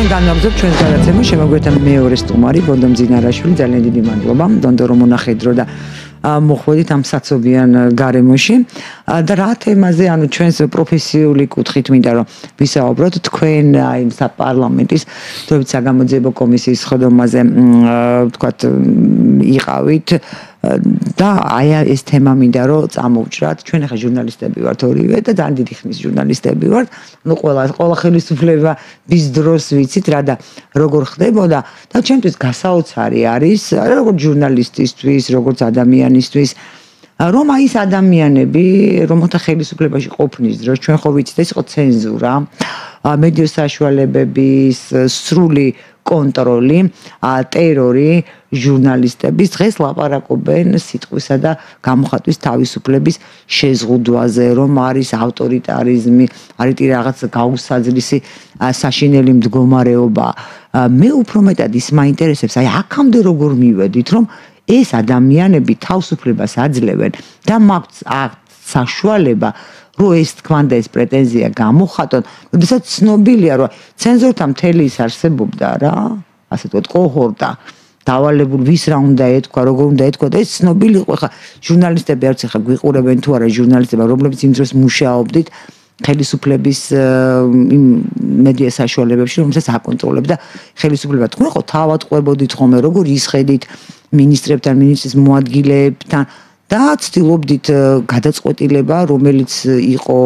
ჩვენ განვაგრძობთ ჩვენს გადაცემას შემოგვეთა მეორე სტუმარი ბონდო მძინარაშვილი ძალიან დიდი მადლობა ბონდო რომ მონახეთ დრო და მოხვედით ამ საცობიან გარემოში და რა თემაზე ანუ ჩვენს პროფესიული კუთხით მინდა რომ ვისაუბროთ თქვენ აი საპარლამენტის დროებით საგამოძიებო კომისიის ხდომაზე ვთქვათ იყავით და აი ეს თემა მინდა რომ წამოვჭრათ ჩვენ ახლა ჟურნალისტები ვართ ორივე და ძალიან დიდი ხნის ჟურნალისტები ვართ ну ყველა ხელისუფლების დროს ვიცით რა და როგორ ხდებოდა და ჩემთვის გასაოცარი არის როგორც ჟურნალისტისთვის როგორც ადამიანისთვის რომ აი ეს ადამიანები რომელთა ხელისუფლებაში ყოფნის დროს ჩვენ ხო ვიცით ეს იყო ცენზურა მედია საშუალებების სრული კონტროლი ტერორი ჟურნალისტების დღეს ლაპარაკობენ სიტყვისა და გამოხატვის თავისუფლების შეზღუდვაზე რომ არის ავტორიტარიზმი არის რაღაც გაუსაძლისი საშინელი მდგომარეობა მე უფრო მეტად ის მაინტერესებს აი აქამდე როგორ მივედით რომ ეს ადამიანები თავისუფლებას აძლევენ და მაქვს საშუალება რომ ეს თქვან და ეს პრეტენზია გამოხატონ, როდესაც ცნობილია რომ ცენზორთა მთელი ის არსებობდა რა, ასე ვთქვათ, კოჰორტა დავალებულ ვის რა უნდა ეთქვა, როგორ უნდა ეთქვა და ეს ცნობილი იყო ხა ჟურნალისტები არც ხა გვიყურებენ თუ არა ჟურნალისტები, რომლებიც იმ დროს მუშაობდით ხელისუფლების იმ მედია საშუალებებში, რომელსაც აკონტროლებდა და ხელისუფლება თქვენ ხო თავად ყვებოდით ხოლმე, როგორ ისხედით მინისტრებთან, მინისტრის მოადგილეებთან და ცდილობდით გადაწყვეტილება, რომელიც იყო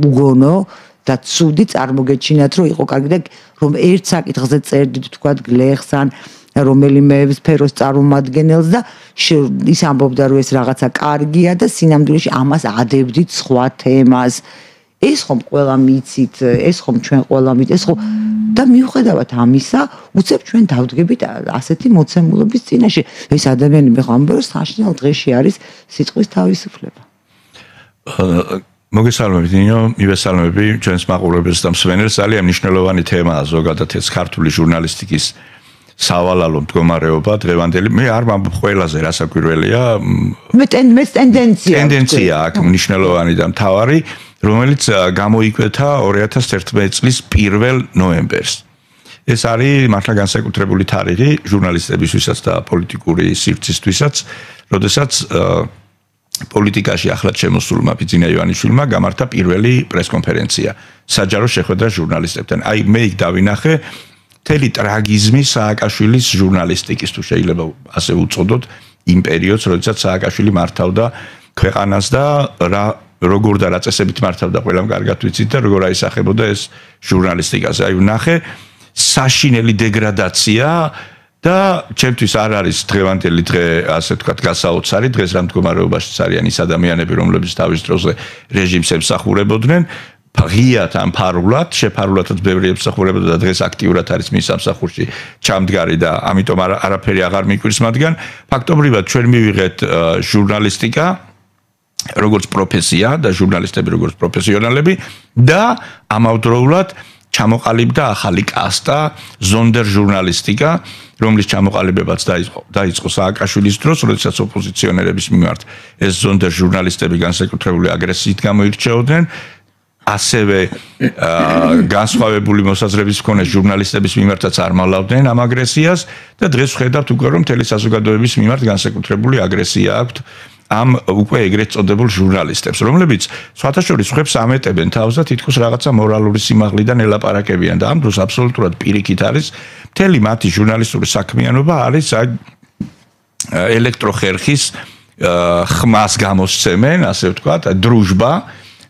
უგონო და ცუდი წარმოგეჩინათ, რომ იყო კარგი და რომ ერთ საკითხზე წერდით თქვათ გლეხს ან რომელიმე სფეროს წარმომადგენელს და ის ამბობდა, რომ ეს რაღაცა კარგია და სინამდვილეში ამას ადებდით სხვა თემას. ეს ხომ ყველა მიცით, ეს ხომ ჩვენ ყველა მით, ეს ხომ და მიუხედავად ამისა, უცებ ჩვენ დავდგებით ასეთი მოცემულობის წინაშე. ეს ადამიანები ხომ ამბობენ, საშინელ დღეში არის სიტყვის თავისუფლება. მოგესალმებით, ნინო, მივესალმები ჩვენს მაყურებელს და მსმენელს. ძალიან მნიშვნელოვანი თემაა ზოგადად ეს ქართული ჟურნალისტიკის სავალალო მდგომარეობა დღევანდელი. მე არ ვამბობ ყველაზე რასაკვირველია. მე ტენდენცია აქვს მნიშვნელოვანი და მთავარი რომელიც გამოიკვეთა 2011 წლის 1 ნოემბერს. ეს არის მართლა განსაკუთრებული თარიღი ჟურნალისტებისთვისაც და პოლიტიკური სივრცისთვისაც, როდესაც პოლიტიკაში ახლად შემოსულმა ბიძინა ივანიშვილმა გამართა პირველი პრესკონფერენცია საჯარო შეხვედრა ჟურნალისტებთან. აი მე იქ დავინახე მთელი ტრაგიზმი სააკაშვილის ჟურნალისტიკის თუ შეიძლება ასე უწოდოთ იმ პერიოდს, როდესაც სააკაშვილი მართავდა ქვეყანას და როგორ და რა წესებით მართავდა ყველამ კარგად ვიცით და როგორ აისახებოდა ეს ჟურნალისტიკაზე. აი ვნახე საშინელი დეგრადაცია და ჩემთვის არ არის დღევანდელი დღე ასე ვთქვათ გასაოცარი დღეს რა მდგომარეობაში არიან ის ადამიანები რომლებიც თავის დროზე რეჟიმს ემსახურებოდნენ ღიად ან ფარულად, შეფარულადაც ბევრი ემსახურებოდა და დღეს აქტიურად არის მის სამსახურში ჩამდგარი და ამიტომ არაფერი აღარ მიკვირს მათგან. ფაქტობრივად ჩვენ მივიღეთ ჟურნალისტიკა როგორც პროფესია და ჟურნალისტები როგორც პროფესიონალები და ამავდროულად ჩამოყალიბდა ახალი კასტა ზონდერ ჟურნალისტიკა რომლის ჩამოყალიბებაც დაიწყო სააკაშვილის დროს, როდესაც ოპოზიციონერების მიმართ ეს ზონდერ ჟურნალისტები განსაკუთრებული აგრესიით გამოირჩეოდნენ ასევე განსხვავებული მოსაზრების მქონე ჟურნალისტების მიმართაც არ მალავდნენ ამ აგრესიას და დღეს ვხედავთ უკვე რომ მთელი საზოგადოების მიმართ განსაკუთრებული აგრესია აქვთ ამ უკვე ეგრეთ წოდებულ ჟურნალისტებს, რომლებიც სხვათა შორის ხებს ამეტებენ თავს და თითქოს რაღაცა მორალური სიმაღლიდან ელაპარაკებიან და ამ დროს აბსოლუტურად პირიქით არის მთელი მათი ჟურნალისტური საქმიანობა არის ელექტროხერხის ხმას გამოსცემენ, ასე ვთქვათ,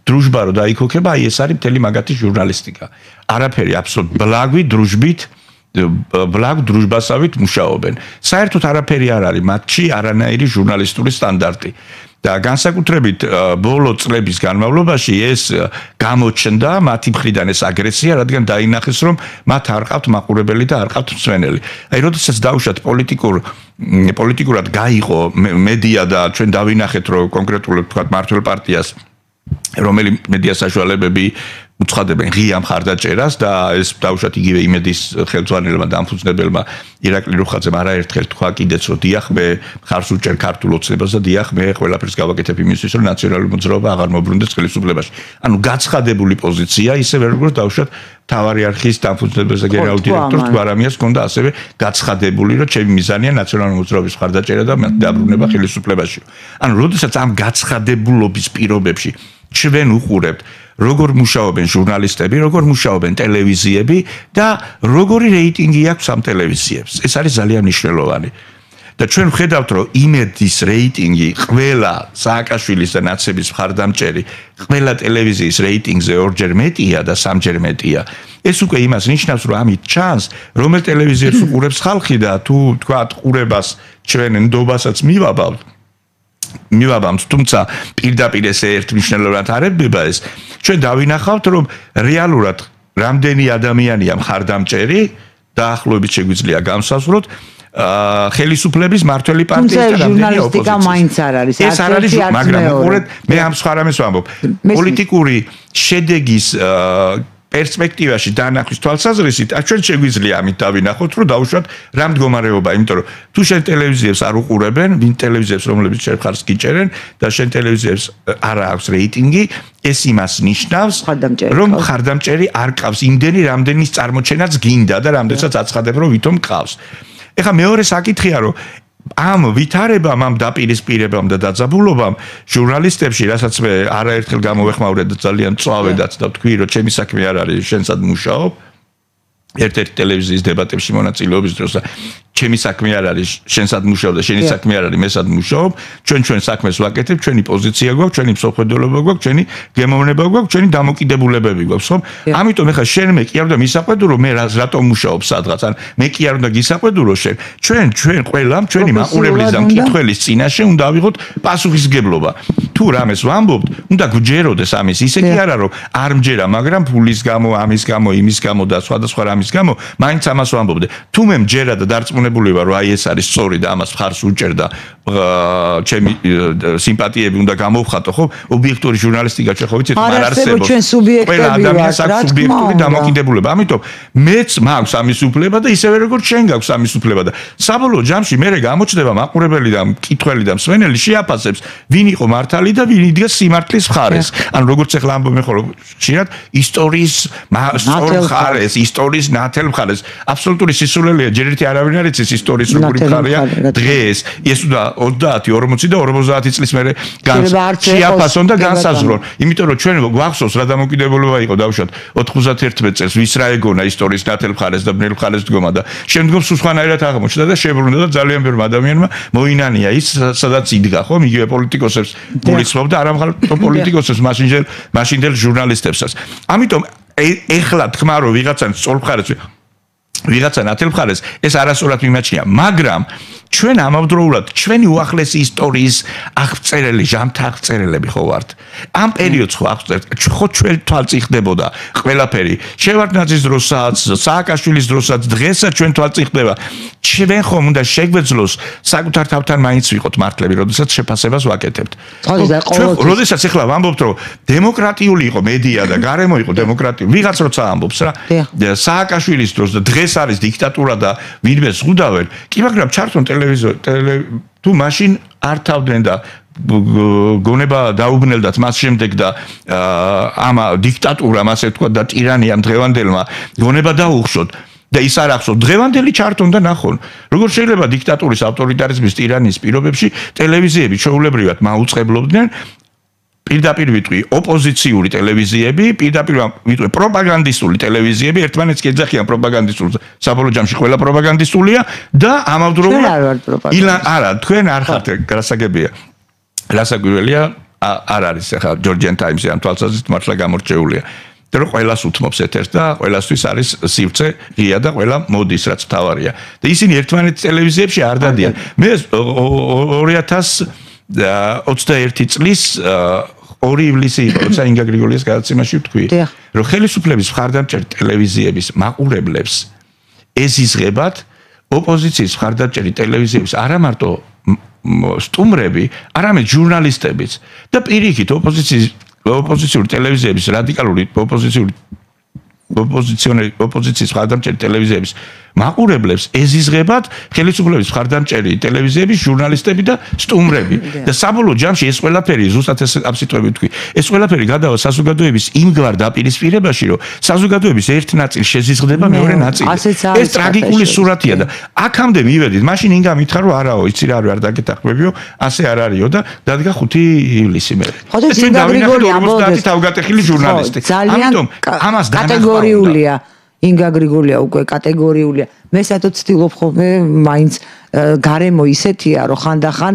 დრუჟბა რო დაიქოქება, აი ეს არის მთელი მაგათი ჟურნალისტიკა. არაფერი აბსოლუტურად ბლაგვი დრუჟბით ბლაგ დრუჟბასავით მუშაობენ. საერთოდ არაფერი არ არის მათში არანაირი ჟურნალისტური სტანდარტი. და განსაკუთრებით ბოლო წლების განმავლობაში ეს გამოჩნდა მათი მხრიდან ეს აგრესია, რადგან დაინახეს რომ მათ არ ყავთ მაყურებელი და არ ყავთ მსმენელი. აი როდესაც დავუშვათ პოლიტიკურად გაიყო მედია და ჩვენ დავინახეთ რომ კონკრეტულად თქვათ მართლ პარტიას რომელი მედია საშუალებები უცხადებენ ღია მხარდაჭერას და ეს დაუშვათ იგივე იმედის ხელმძღვანელმა და ამფუძნებელმა ირაკლი რუხაძემ არაერთხელ თქვა კიდეც რომ დიახ მე მხარს უჭერ ქართულ ოცნებას და დიახ მე ყველაფერს გავაკეთებ იმისთვის რომ ნაციონალური მოძრაობა აღარ მოbrunდეს ხელისუფლებაში. ანუ გაცხადებული პოზიცია ისევე როგორც დაუშვათ თავარი არქის დამფუძნებელს და გენერალურ დირექტორს გვარამიას ჰქონდა ასევე გაცხადებული რომ ჩემი მიზანია ნაციონალური მოძრაობის მხარდაჭერა და დაბრუნება ხელისუფლებაში. ანუ როდესაც ამ გაცხადებულობის პირობებში ჩვენ უყურებთ როგორ მუშაობენ ჟურნალისტები, როგორ მუშაობენ ტელევიზიები და როგორი რეიტინგი აქვს ამ ტელევიზიებს. ეს არის ძალიან მნიშვნელოვანი. და ჩვენ ვხედავთ, რომ იმედის რეიტინგი ყველა სააკაშვილის და ნაცების მხარდამჭერი, ყველა ტელევიზიის რეიტინგზე ორჯერ მეტია და სამჯერ მეტია. ეს უკვე იმას ნიშნავს, რომ ამით ჩანს, რომელ ტელევიზიებს უყურებს ხალხი და თუ თქვათ ყურებას ჩვენ ნდობასაც მივაბამთ, თუმცა პირდაპირ ესე ერთ მნიშვნელოვნად არ ებდება ეს. ჩვენ დავინახავთ, რომ რეალურად რამდენი ადამიანია მხარდამჭერი, დაახლოებით შეგვიძლია განსაზღვროთ, ხელისუფლების მმართველი პარტიის და რამდენია ოპოზიციის. მაინც არ არის. ეს არ არის, მაგრამ უყურეთ, მე ამ სხვა რამეს ვამბობ. პოლიტიკური შედეგის პერსპექტივაში დანახვის თვალსაზრისით, ჩვენ შეგვიძლია ამით დავინახოთ, რომ დაუშვათ რა მდგომარეობა, იმიტომ რომ თუ შენ ტელევიზიებს არ უყურებენ, ვინ ტელევიზიებს რომლებიც შენ ხარს გიჭერენ და შენ ტელევიზიებს არ აქვს რეიტინგი, ეს იმას ნიშნავს, რომ მხარდამჭერი არ ყავს იმდენი, რამდენის წარმოჩენაც გინდა და რამდენსაც აცხადებ, რომ ვითომ ყავს. ეხლა მეორე საკითხია, რომ ამ ვითარებამ, ამ დაპირისპირებამ და დაძაბულობამ ჟურნალისტებში, რასაც მე არაერთხელ გამოვეხმაურე და ძალიან წვავედაც და ვთქვი, რომ ჩემი საქმე არ არის, შენსად მუშაობ. ერთ-ერთ ტელევიზიის დებატებში მონაწილეობის დროს და ჩემი საქმე არ არის, შენსად მუშაობ და შენი საქმე არ არის, მესად მუშაობ. ჩვენ საქმეს ვაკეთებ, ჩვენი პოზიცია გვაქვს, ჩვენი მსოფლმხედველობა გვაქვს, ჩვენი გემოვნება გვაქვს, ჩვენი დამოკიდებულებები გვაქვს, ხო? ამიტომ ეხლა შენ მე კი არ უნდა მისაყვედურო მე რატომ მუშაობ სადღაც, ან მე კი არ უნდა გისაყვედურო შენ. ჩვენ ყველამ ჩვენი მაყურებლის და მკითხველის წინაშე უნდა ავიღოთ პასუხისგებლობა. თუ რამეს ვამბობთ, უნდა გვჯეროდეს ამის. ისე კი არა რომ არ მჯერა, მაგრამ ფულის გამო, ამის გამო, იმის გამო და სხვადასხვა რამის გამო, მაინც ამას ვამბობდე. თუ მე მჯერა და დარწმუნებული ვარ, რომ აი ეს არის სწორი და ამას მხარს უჭერ და ჩემი სიმპათიები უნდა გამოვხატო, ხო? ობიექტური ჟურნალისტიკა ჩვენ ხო ვიცით, არ არსებობს. ყველა ადამიანს აქვს სუბიექტური დამოკიდებულება. ამიტომ მეც მაქვს ამის უფლება და ისევე როგორც შენ გაქვს ამის უფლება და საბოლოო ჯამში მე გამოჩნდება მაყურებელი და მკითხველი და მსმენელი შეაფასებს, ვინ იყო მართალი და ვინ იდგა სიმართლის მხარეს. ანუ როგორც ახლა ამბობენ ხოლმე ხშირად ისტორიის სწორ მხარეს, ისტორიის ნათელ მხარეს. აბსოლუტური სისულელეა, ჯერ ერთი არავინ არ იცის ისტორიის როგორი მხარეა დღეს. ეს უნდა 30, 40 და 50 წლის მერე შეაფასონ და განსაზღვრონ. იმიტომ რომ ჩვენ გვახსოვს რა დამოკიდებულება იყო დავუშვათ 91 წელს ვის რა ეგონა ისტორიის ნათელ მხარეს და ბნელ მხარეს დგომა და შემდგომ სულ სხვანაირად აღმოჩნდა და შებრუნდა და ძალიან ბევრ ადამიანმა მოინანია ის სადაც იდგა ხო იგივე პოლიტიკოსებს გულისხმობდა არა მხოლოდ პოლიტიკოსებს მაშინდელ ჟურნალისტებსაც. ამიტომ ეხლა თქმა რომ ვიღაცა სწორ მხარეს ვიღაცა ნათელ მხარეს ეს არასწორად მიმაჩნია, მაგრამ ჩვენ ამავდროულად ჩვენი უახლესი ისტორიის აღწერელი ჟამთაღწერელები ხო ვართ. ამ პერიოდს ხო აღწერთ, ხო ჩვენ თვალწიხდებოდა ყველაფერი. შევარდნაძის დროსაც, სააკაშვილის დროსაც, დღესაც ჩვენ თვალწიხდება. ჩვენ ხომ უნდა შეგვეძლოს საკუთარ თავთან მაინც ვიყოთ მართლები, როდესაც შეფასებას ვაკეთებთ. როდესაც ახლა ვამბობთ, რომ დემოკრატიული იყო მედია და გარემო იყო დემოკრატიული, ვიღაც როცა ამბობს რა. სააკაშვილის დროს და დღეს არის დიქტატურა და ვინმე ზღუდავენ. კი, მაგრამ ჩართონ თუ მაშინ არ თავდნენ და გონება დაუბნელდათ მას შემდეგ და ამ დიქტატურამ ასე თქვა და ტირანიამ დღევანდელმა გონება დაუხშოთ და ის არ ახსოვს დღევანდელი ჩართონ და ნახონ როგორ შეიძლება დიქტატურის ავტორიტარიზმის ტირანიის პირობებში ტელევიზიები ჩვეულებრივად მაუწყებლობდნენ პირდაპირ ვიტყვი ოპოზიციური ტელევიზიები, პირდაპირ ვიტყვი პროპაგანდისტული ტელევიზიები, ერთმანეთს კი ეძახიან პროპაგანდისტულს. საბოლოო ჯამში ყველა პროპაგანდისტულია და ამავდროულად არა, თქვენ არ ხართ გასაგებია. რასაკვირველია, არ არის ახლა Georgian Times-ი ამ თვალსაზრისით მართლა გამორჩეულია. რომ ყველას უთმობს ეთერს და ყველასთვის არის სივრცე ღია და ყველა მოდის რაც თავარია. და ისინი ერთმანეთის ტელევიზიებში არ დადიან. მე 2021 წლის 2 ივლისი იყო, როცა ინგა გრიგოლიას გადაცემაში ვთქვი, რომ ხელისუფლების მხარდამჭერ ტელევიზიების მაყურებლებს ეზიზღებათ ოპოზიციის მხარდამჭერი ტელევიზიების არა მარტო სტუმრები, არამედ ჟურნალისტებიც და პირიქით ოპოზიციის ოპოზიციური ტელევიზიების რადიკალური ოპოზიციის მხარდამჭერი ტელევიზიების მაყურებლებს ეზიზღებათ ხელისუფლების მხარდამჭერი ტელევიზიების ჟურნალისტები და სტუმრები. და საბოლოო ჯამში ეს ყველაფერი ზუსტად ეს ამ სიტყვებით ვთქვი. ეს ყველაფერი გადავა საზოგადოების იმგვარ დაპირისპირებაში, რომ საზოგადოების ერთ ნაწილს შეზიზღდება მეორე ნაწილი. ეს ტრაგიკული სურათია და აქამდე მივედით. მაშინ ინგა მითხრა რომ არაო, იცი რა არის არ დაგეთახმებიო, ასე არ არისო და დადგა 5 ივლისი მე. ეს ინგა გრიგოლია 50 თავგადახილი ჟურნალისტი. ამიტომ ამას კატეგორიულია ინგა გრიგოლია უკვე კატეგორიულია. მე სადაც ვცდილობ ხოლმე მაინც გარემო ისეთია რომ ხანდახან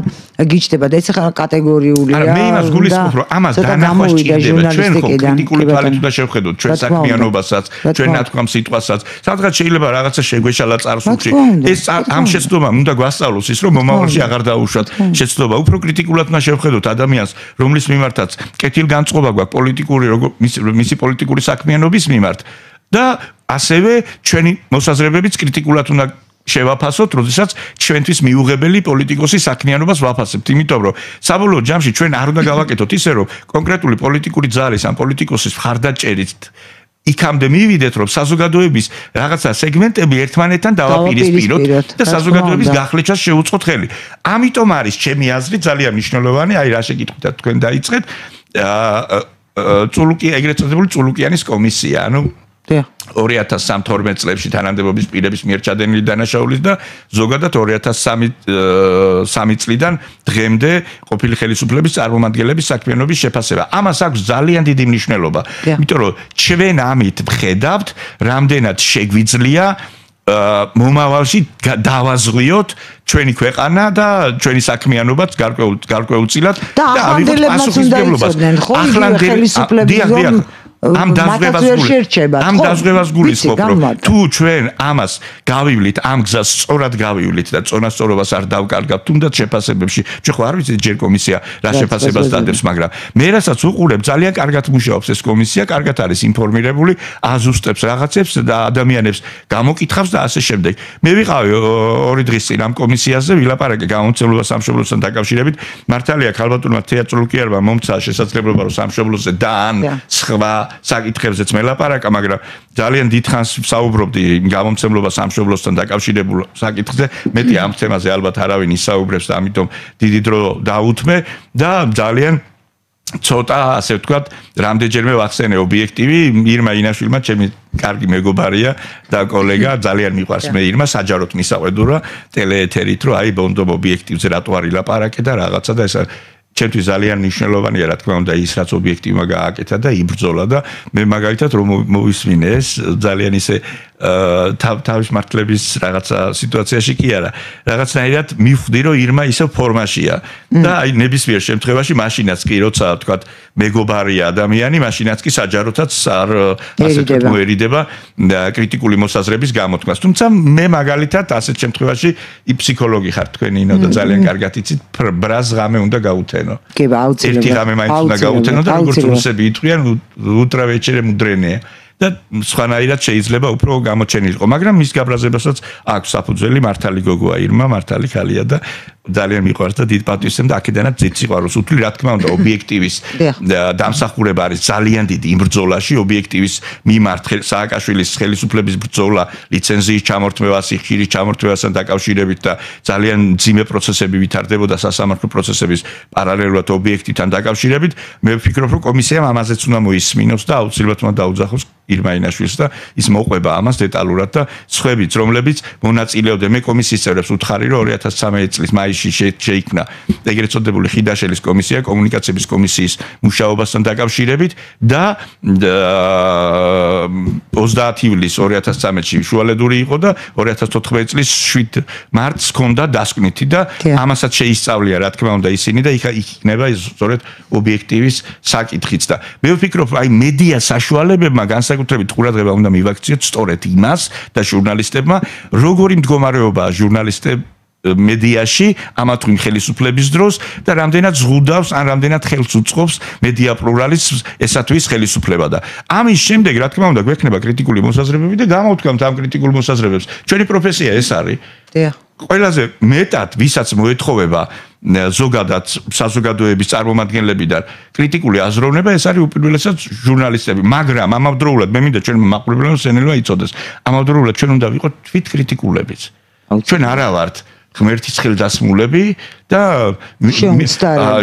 გიჩდება და ეს ახლა კატეგორიულია. არა მე იმას გულისხმობ რომ ამას დანახვა სჭირდება ჩვენ ხო კრიტიკული თვალით უნდა შევხედოთ ჩვენ საქმიანობასაც ჩვენ ნათქვამ სიტყვასაც სადღაც შეიძლება რაღაცა შეგვეშალა წარსულში ეს ამ შეცდომამ უნდა გვასწავლოს ის რომ მომავალში აღარ დაუშვათ შეცდომა უფრო კრიტიკულად უნდა შევხედოთ ადამიანს რომლის მიმართაც კეთილგანწყობა გვაქვს პოლიტიკური მისი პოლიტიკური საქმიანობის მიმართ და ასევე ჩვენი მოსაზრებებიც კრიტიკულად უნდა შევაფასოთ, როდესაც ჩვენთვის მიუღებელი პოლიტიკოსის საქმიანობას ვაფასებთ, იმიტომ რომ საბოლოო ჯამში ჩვენ არ უნდა გავაკეთოთ ისე, რომ კონკრეტული პოლიტიკური ძალის ან პოლიტიკოსის მხარდაჭერით იქამდე მივიდეთ, რომ საზოგადოების რაღაცა სეგმენტები ერთმანეთთან დავაპირისპიროთ და საზოგადოების გახლეჩას შეუწყოთ ხელი. ამიტომ არის ჩემი აზრით ძალიან მნიშვნელოვანი, აი რა შეკითხვით თქვენ დაიწყეთ, ეგრეთ წოდებული წულუკიანის კომისია, ანუ 2013 წლებში თანამდებობის პირების მიერ ჩადენილი დანაშაულის და ზოგადად 2003 წლიდან დღემდე ყოფილი ხელისუფლების წარმომადგენლების საქმიანობის შეფასება. ამას აქვს ძალიან დიდი მნიშვნელობა, იმიტომ რომ ჩვენ ამით ვხედავთ, რამდენად შეგვიძლია მომავალში დავაზღვიოთ ჩვენი ქვეყანა და ჩვენი საქმიანობაც გარკვეულწილად და ახლანდელებას უნდა იცოდნენ, ხო? ხელისუფლების ამ დაზღვევას გულისხმობ, რომ თუ ჩვენ ამას გავივლით, ამ გზას სწორად გავივლით და წონასწორობას არ დავკარგავთ, თუნდაც შეფასებებში, ჩვენ ხო არ ვიცით ჯერ კომისია რა შეფასებას დადებს, მაგრამ მე რასაც უყურებ, ძალიან კარგად მუშაობს ეს კომისია, კარგად არის ინფორმირებული, აზუსტებს რაღაცებს და ადამიანებს გამოკითხავს და ასე შემდეგ. მე ვიყავი 2 დღის წინ ამ კომისიაზე, ვილაპარაკე გამომცემლობა სამშობლოსთან დაკავშირებით, მართალია ქალბატონმა თეატროლოგიარმა მომცა შესაძლებლობა რომ სამშობლოზე და ან სხვა საკითხებზეც მელაპარაკა, მაგრამ ძალიან დიდხანს ვსაუბრობდი გამომცემლობა სამშობლოსთან დაკავშირებულ საკითხზე. მეტი ამ თემაზე ალბათ არავინ ისაუბრებს და ამიტომ დიდი დრო დაუთმე და ძალიან ცოტა ასე ვთქვათ, რამდენჯერმე ვახსენე ობიექტივი ირმა ინაშვილმა, ჩემი კარგი მეგობარია და კოლეგა, ძალიან მიყვარს მე ირმა, საჯაროდ მისაყვედურა ტელეეთერით, რომ აი ბონდომ ობიექტივზე რატო არ ილაპარაკე და რაღაცა და ეს ჩემთვის ძალიან მნიშვნელოვანია, რა თქმა უნდა, ის რაც ობიექტივმა გააკეთა და იბრძოლა და მე მაგალითად რომ მოვისმინე ეს ძალიან ისე თავის მართლების რაღაცა სიტუაციაში კი არა. რაღაცნაირად მივხვდი, რომ ირმა ისევ ფორმაშია და აი ნებისმიერ შემთხვევაში მაშინაც კი როცა თქვათ მეგობარია ადამიანი, მაშინაც კი საჯაროდაც არ ასე თქვათ მოერიდება კრიტიკული მოსაზრების გამოთქმას. თუმცა მე მაგალითად ასეთ შემთხვევაში ფსიქოლოგი ხარ თქვენი ინო და ძალიან კარგად იცით, ბრაზ ღამე უნდა გაუთენო. კი, აუცილებლად. ერთი ღამე მაინც უნდა გაუთენო და როგორც რუსები იტყვიან, утро вечером мудренее. და სხვანაირად შეიძლება უფრო გამოჩენილიყო, მაგრამ მის გაბრაზებასაც აქვს საფუძველი, მართალი გოგოა ირმა, მართალი ხალია და ძალიან მიყვარს და დიდ პატივისცემ და აქედანაც ძით სიყვარულს უთვლი, რა თქმა უნდა, ობიექტივის დამსახურება არის ძალიან დიდი იმ ბრძოლაში, ობიექტივის მიმართ სააკაშვილის ხელისუფლების ბრძოლა, ლიცენზიის ჩამორთმევა, სიხშირის ჩამორთმევასთან დაკავშირებით და ძალიან მძიმე პროცესები ვითარდებოდა სასამართლო პროცესების პარალელურად ობიექტივთან დაკავშირებით. მე ვფიქრობ, რომ კომისიამ ამაზეც უნდა მოისმინოს და აუცილებლად უნდა დაუძახოს ირმა ინაშვილს და ის მოყვება ამას დეტალურად და სხვებიც, რომლებიც მონაწილეობდნენ. მე კომისიის წევრებს ვუთხარი, რომ 2013 წლის მაისში შეიქმნა ეგრეთ წოდებული ხიდაშელის კომისია კომუნიკაციების კომისიის მუშაობასთან დაკავშირებით და 30 ივლისს 2013-ში შუალედური იყო და 2014 წლის 7 მარტს ჰქონდა დასკვნითი და ამასაც შეისწავლია, რა თქმა უნდა, ისინი და იქნება სწორედ ობიექტივის საკითხიც და მე ვფიქრობ, აი მედია საშუალებებმა განსაკუთრებით ყურადღება უნდა მივაქციოთ სწორედ იმას და ჟურნალისტებმა, როგორი მდგომარეობაა ჟურნალისტები მედიაში ამა თუ იმ ხელისუფლების დროს და რამდენად ზღუდავს ან რამდენად ხელს უწყობს მედია პლურალიზმს ესა თუ ის ხელისუფლება და ამის შემდეგ რა თქმა უნდა გვექნება კრიტიკული მოსაზრებები და გამოვთქვამთ ამ კრიტიკულ მოსაზრებებს. ჩვენი პროფესია ეს არის. ყველაზე მეტად ვისაც მოეთხოვება ზოგადად საზოგადოების წარმომადგენლებიდან კრიტიკული აზროვნება, ეს არის უპირველესად ჟურნალისტები, მაგრამ ამავდროულად მე მინდა ჩვენ მაყურებელს სენელვა იცოდეს, ამავდროულად ჩვენ უნდა ვიყოთ თვითკრიტიკულებიც. ჩვენ არა ვართ ღმერთის ხელდასმულები და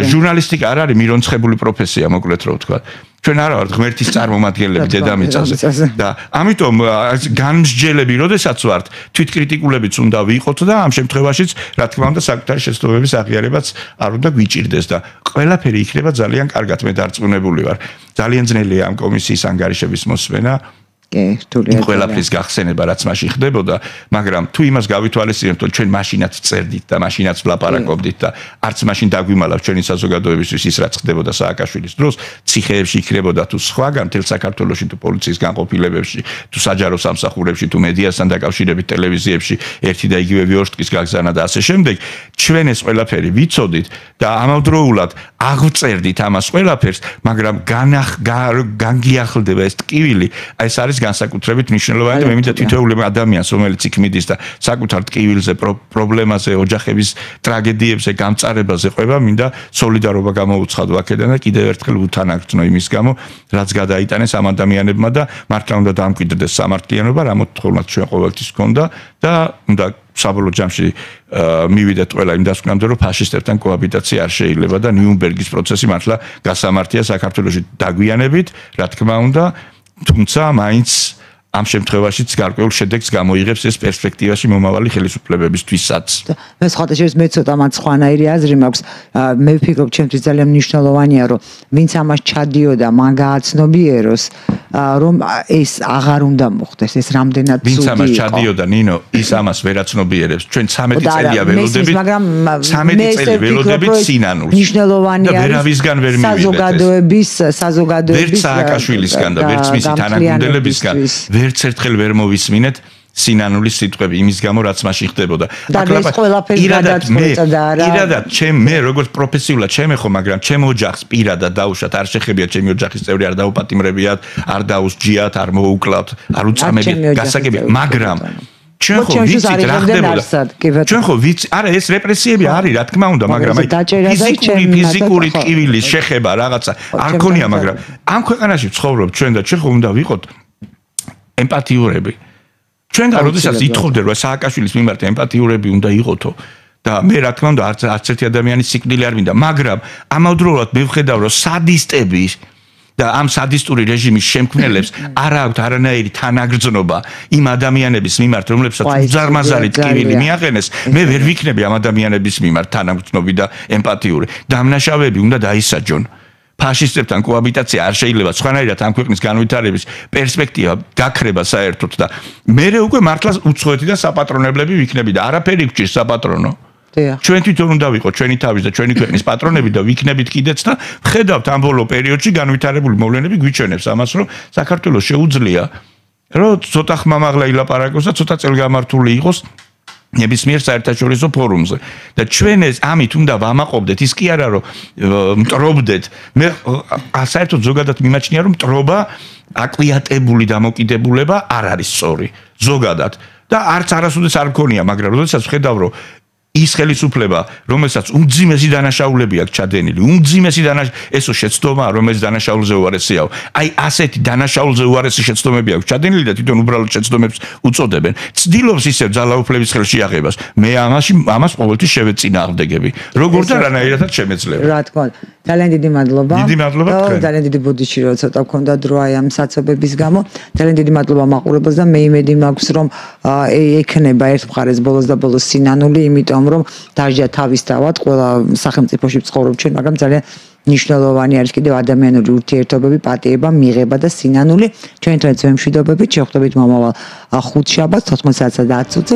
ჟურნალისტიკა არ არის მირონცხებული პროფესია, მოკლედ რო ვთქვა. ჩვენ არა ვართ ღმერთის წარმომადგენლები დედამიწაზე და ამიტომ განმსჯელები როდესაც ვართ თვითკრიტიკულებიც უნდა ვიყოთ და ამ შემთხვევაშიც რა თქმა უნდა საკუთარი შეცდომების აღიარებაც არ უნდა გვიჭირდეს და ყველაფერი იქნება ძალიან კარგად. მე დარწმუნებული ვარ, ძალიან ძნელია ამ კომისიის ანგარიშების მოსმენა, ყველაფრის გახსენება რაც მაშინ ხდებოდა, მაგრამ თუ იმას გავითვალისწინებთ, რომ ჩვენ მაშინაც წერდით და მაშინაც ვლაპარაკობდით და არც მაშინ დაგვიმალავს ჩვენი საზოგადოებისთვის ის რაც ხდებოდა სააკაშვილის დროს, ციხეებში იქნებოდა თუ სხვაგან მთელ საქართველოში თუ პოლიციის განყოფილებებში, თუ საჯარო სამსახურებში, თუ მედიასთან დაკავშირებით ტელევიზიებში ერთი და იგივე ვიორშტკის გაგზავნა და ასე შემდეგ, ჩვენ ეს ყველაფერი ვიცოდით და ამავდროულად აღვწერდით ამას ყველაფერს, მაგრამ განგიახლდება ეს ტკივილი, ეს არის განსაკუთრებით მნიშვნელოვანი და მე მინდა თითოეულ ადამიანს, რომელიც იქ მიდის და საკუთარ ტკივილზე, პრობლემაზე, ოჯახების ტრაგედიებზე, გამწარებაზე ყვება, მინდა სოლიდარობა გამოუცხადო აქედან და კიდევ ერთხელ უთანაგრძნო იმის გამო, რაც გადაიტანეს ამ ადამიანებმა და მართლა უნდა დამკვიდრდეს სამართლიანობა, რა მოთხოვნაც ჩვენ ყოველთვის გქონდა და უნდა საბოლოო ჯამში მივიდეთ ყველა იმ დასკვნამდე, რომ ფაშისტებთან კოაბიტაცია არ შეიძლება და ნიურნბერგის პროცესი მართლა გასამართია საქართველოში დაგვიანებით, რა თქმა უნდა, თუმცა მაინც ამ შემთხვევაშიც გარკვეულ შედეგს გამოიღებს ეს პერსპექტივაში მომავალი ხელისუფლებებისთვისაც. მე სხვათა შორის მე ცოტა მათ სხვანაირი აზრი მაქვს. მე ვფიქრობ, ჩემთვის ძალიან მნიშვნელოვანია, რომ ვინც ამას ჩადიოდა, მან გააცნობიეროს, რომ ეს აღარ უნდა მოხდეს, ეს რამდენად ცუდი იყო. ვინც ამას ჩადიოდა, ნინო, ის ამას ვერაცნობიერებს. ჩვენ 13 წელია ველოდებით. 13 წელი ველოდებით სინანულს. მნიშვნელოვანია საზოგადოების ვერც სააკაშვილისგან და ვერც მისი თანაგუნდებისგან ვერც ერთხელ ვერ მოვისმინეთ სინანულის სიტყვები იმის გამო რაც მაშინ ხდებოდა. პირადად მე როგორც პროფესიულად შემეხო, მაგრამ ჩემ ოჯახს პირადად დაუშვათ, არ შეხებიათ ჩემი ოჯახის წევრი, არ დაუპატიმრებიათ, არ დაუსჯიათ, არ მოუკლავთ, არ უწამებიათ, გასაგებია, მაგრამ ჩვენ ხო ვიცით რა ხდებოდა. ჩვენ ხო ვიცით, არა ეს რეპრესიები არის, რა თქმა უნდა, მაგრამ აი ფიზიკური ტკივილის შეხება რაღაცა არ ქონია, მაგრამ ამ ქვეყანაში ვცხოვრობ ჩვენ და ჩვენ ხო უნდა ვიყოთ ემპათიურები. ჩვენგან როდესაც ითხოვდნენ რომ სააკაშვილის მიმართ ემპათიურები უნდა იყოთო და მე რა თქმა უნდა არც ერთი ადამიანის სიკვდილი არ მინდა, მაგრამ ამავდროულად მე ვხედავ რომ სადისტები და ამ სადისტური რეჟიმის შემქმნელებს არ აქვთ არანაირი თანაგრძნობა იმ ადამიანების მიმართ, რომლებსაც უზარმაზარი ტკივილი მიაყენეს, მე ვერ ვიქნები ამ ადამიანების მიმართ თანაგრძნობი და ემპათიური. დამნაშავეები უნდა დაისაჯონ. ფაშისტებთან კოაბიტაცია არ შეიძლება სხვანაირად ამ ქვეყნის განვითარების პერსპექტივა გაქრება საერთოდ და მე უკვე მართლა უცხოეთიდან საპატრონებლები ვიქნები და არაფერი გჭირს საპატრონო. ჩვენ თვითონ უნდა ვიყოთ ჩვენი თავის და ჩვენი ქვეყნის პატრონები და ვიქნებით კიდეც და ხედავთ ამ ბოლო პერიოდში განვითარებული მოვლენები გვიჩვენებს ამას, რომ საქართველოს შეუძლია რომ ცოტა ხმამაღლა ილაპარაკოს და ცოტა წელგამართული იყოს ნებისმიერ საერთაშორისო ფორუმზე და ჩვენ ეს ამით უნდა ვამაყობდეთ, ის კი არა რომ მტრობდეთ. მე საერთოდ ზოგადად მიმაჩნია რომ მტრობა აკვიატებული დამოკიდებულება არ არის სწორი ზოგადად და არც არასოდეს არ მქონია, მაგრამ როდესაც ვხედავ რომ ის ხელისუფლება, რომელსაც უმძიმესი დანაშაულები აქვს ჩადენილი, ესო შეცდომა, რომელიც დანაშაულზე უარესიაო. აი ასეთი დანაშაულზე უარესი შეცდომები აქვს ჩადენილი და თვითონ უბრალოდ შეცდომებს უწოდებენ. ცდილობს ისევ ძალაუფლების ხელში აღებას. მე ამას ყოველთვის შევეწინააღმდეგები. როგორ და რანაირადაც შემეძლება. რა თქმა უნდა. ძალიან დიდი მადლობა. დიდი მადლობა თქვენ. ძალიან დიდი ბოდიში რომ ცოტა გქონდა დრო აი ამ საცობების გამო. ძალიან დიდი მადლობა მაყურებელს და მე იმედი მაქვს რომ ექნება ერთ მხარეს ბოლოს და ბოლოს სინანული, იმიტომ რომ დაჟია თავისთავად ყველა სახელმწიფოში ცხოვრობ ჩვენ, მაგრამ ძალიან მნიშვნელოვანი არის კიდევ ადამიანური ურთიერთობები, პატიება, მიღება და სინანული. ჩვენ თვითონ ვემშვიდობებით, შევხვდებით მომავალ ხუთშაბათს 90-10 წუთზე.